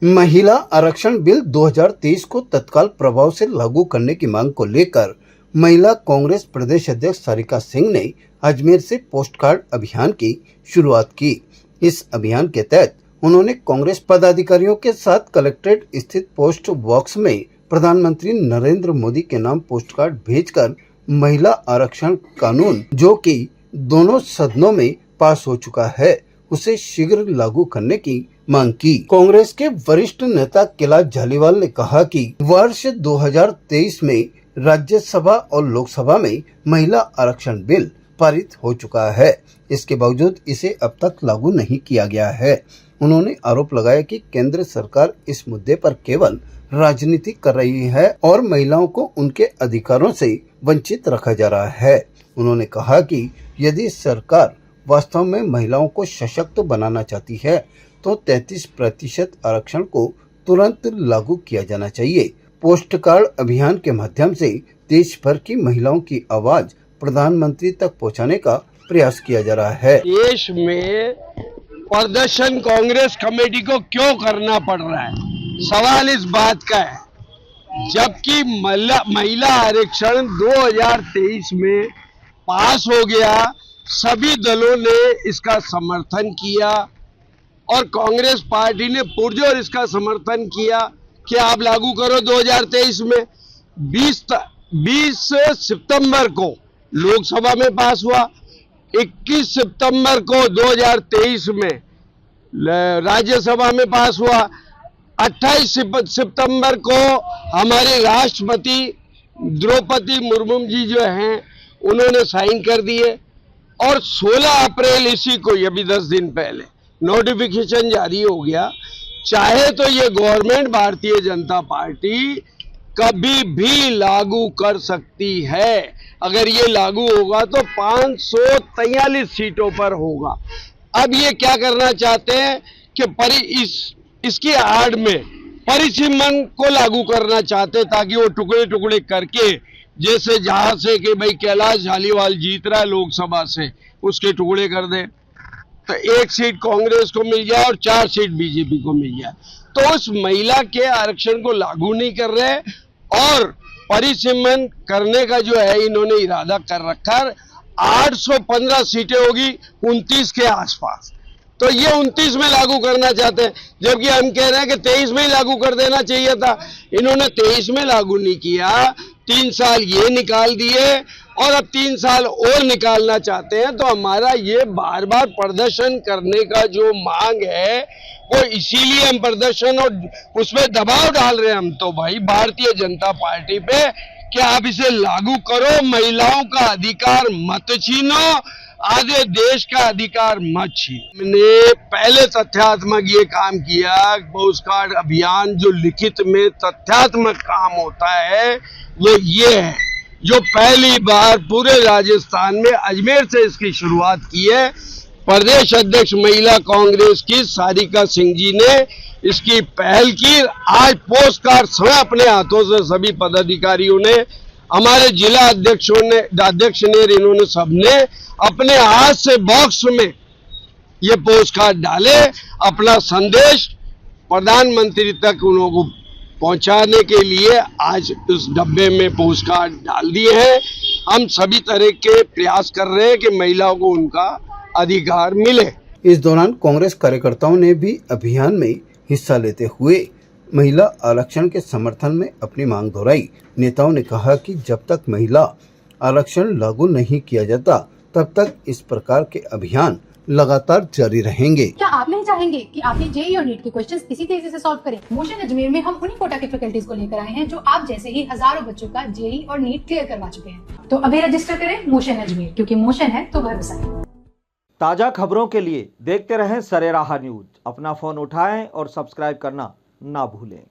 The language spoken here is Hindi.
महिला आरक्षण बिल 2023 को तत्काल प्रभाव से लागू करने की मांग को लेकर महिला कांग्रेस प्रदेश अध्यक्ष सारिका सिंह ने अजमेर से पोस्ट कार्ड अभियान की शुरुआत की। इस अभियान के तहत उन्होंने कांग्रेस पदाधिकारियों के साथ कलेक्ट्रेट स्थित पोस्ट बॉक्स में प्रधानमंत्री नरेंद्र मोदी के नाम पोस्ट कार्ड भेजकर महिला आरक्षण कानून, जो कि दोनों सदनों में पास हो चुका है, उसे शीघ्र लागू करने की मांग की। कांग्रेस के वरिष्ठ नेता कैलाश झालीवाल ने कहा कि वर्ष 2023 में राज्यसभा और लोकसभा में महिला आरक्षण बिल पारित हो चुका है, इसके बावजूद इसे अब तक लागू नहीं किया गया है। उन्होंने आरोप लगाया कि केंद्र सरकार इस मुद्दे पर केवल राजनीति कर रही है और महिलाओं को उनके अधिकारों से वंचित रखा जा रहा है। उन्होंने कहा कि यदि सरकार वास्तव में महिलाओं को सशक्त बनाना चाहती है तो 33% आरक्षण को तुरंत लागू किया जाना चाहिए। पोस्ट कार्ड अभियान के माध्यम से देश भर की महिलाओं की आवाज प्रधानमंत्री तक पहुंचाने का प्रयास किया जा रहा है। देश में प्रदर्शन कांग्रेस कमेटी को क्यों करना पड़ रहा है, सवाल इस बात का है, जबकि महिला आरक्षण 2023 में पास हो गया, सभी दलों ने इसका समर्थन किया और कांग्रेस पार्टी ने पुरजोर इसका समर्थन किया कि आप लागू करो 2023 में। 20 सितंबर को लोकसभा में पास हुआ, 21 सितंबर को 2023 में राज्यसभा में पास हुआ, 28 सितंबर को हमारे राष्ट्रपति द्रौपदी मुर्मू जी जो हैं उन्होंने साइन कर दिए और 16 अप्रैल इसी को, ये भी 10 दिन पहले नोटिफिकेशन जारी हो गया। चाहे तो ये गवर्नमेंट भारतीय जनता पार्टी कभी भी लागू कर सकती है। अगर ये लागू होगा तो 543 सीटों पर होगा। अब ये क्या करना चाहते हैं कि इसकी आड़ में परिसीमन को लागू करना चाहते, ताकि वो टुकड़े टुकड़े करके, जैसे जहां से कि भाई कैलाश झालीवाल जीत रहा है लोकसभा से, उसके टुकड़े कर दे तो 1 सीट कांग्रेस को मिल जाए और 4 सीट बीजेपी को मिल जाए। तो उस महिला के आरक्षण को लागू नहीं कर रहे और परिसीमन करने का जो है इन्होंने इरादा कर रखा है। 815 सीटें होगी 29 के आसपास, तो ये 29 में लागू करना चाहते हैं, जबकि हम कह रहे हैं कि 23 में ही लागू कर देना चाहिए था। इन्होंने 23 में लागू नहीं किया, 3 साल ये निकाल दिए और अब 3 साल और निकालना चाहते हैं। तो हमारा ये बार बार प्रदर्शन करने का जो मांग है वो इसीलिए हम प्रदर्शन और उसमें दबाव डाल रहे हैं हम तो भाई भारतीय जनता पार्टी पे कि आप इसे लागू करो, महिलाओं का अधिकार मत छीनो, आधे देश का अधिकार मत छीनो। हमने पहले तथ्यात्मक ये काम किया, पोस्ट कार्ड अभियान जो लिखित में तथ्यात्मक काम होता है वो ये है, जो पहली बार पूरे राजस्थान में अजमेर से इसकी शुरुआत की है। प्रदेश अध्यक्ष महिला कांग्रेस की सारिका सिंह जी ने इसकी पहल की। आज पोस्ट कार्ड स्वयं अपने हाथों से सभी पदाधिकारियों ने, हमारे जिला अध्यक्ष ने इन्होंने सबने अपने हाथ से बॉक्स में ये पोस्ट कार्ड डाले, अपना संदेश प्रधानमंत्री तक उन लोगों को पहुंचाने के लिए आज उस डब्बे में पोस्ट कार्ड डाल दिए हैं। हम सभी तरह के प्रयास कर रहे हैं कि महिलाओं को उनका अधिकार मिले। इस दौरान कांग्रेस कार्यकर्ताओं ने भी अभियान में हिस्सा लेते हुए महिला आरक्षण के समर्थन में अपनी मांग दोहराई। नेताओं ने कहा कि जब तक महिला आरक्षण लागू नहीं किया जाता तब तक इस प्रकार के अभियान लगातार जारी रहेंगे। क्या आप नहीं चाहेंगे कि आपने जेईई और नीट के क्वेश्चंस इसी तेजी से सॉल्व करें? मोशन अजमेर में हम उन्हीं कोटा के फैकल्टीज को लेकर आए हैं जो आप जैसे ही हजारों बच्चों का जेईई और नीट क्लियर करवा चुके हैं। तो अभी रजिस्टर करें मोशन अजमेर, क्योंकि मोशन है तो भरोसा है। ताजा खबरों के लिए देखते रहें सरेराह न्यूज। अपना फोन उठाएं और सब्सक्राइब करना ना भूलें।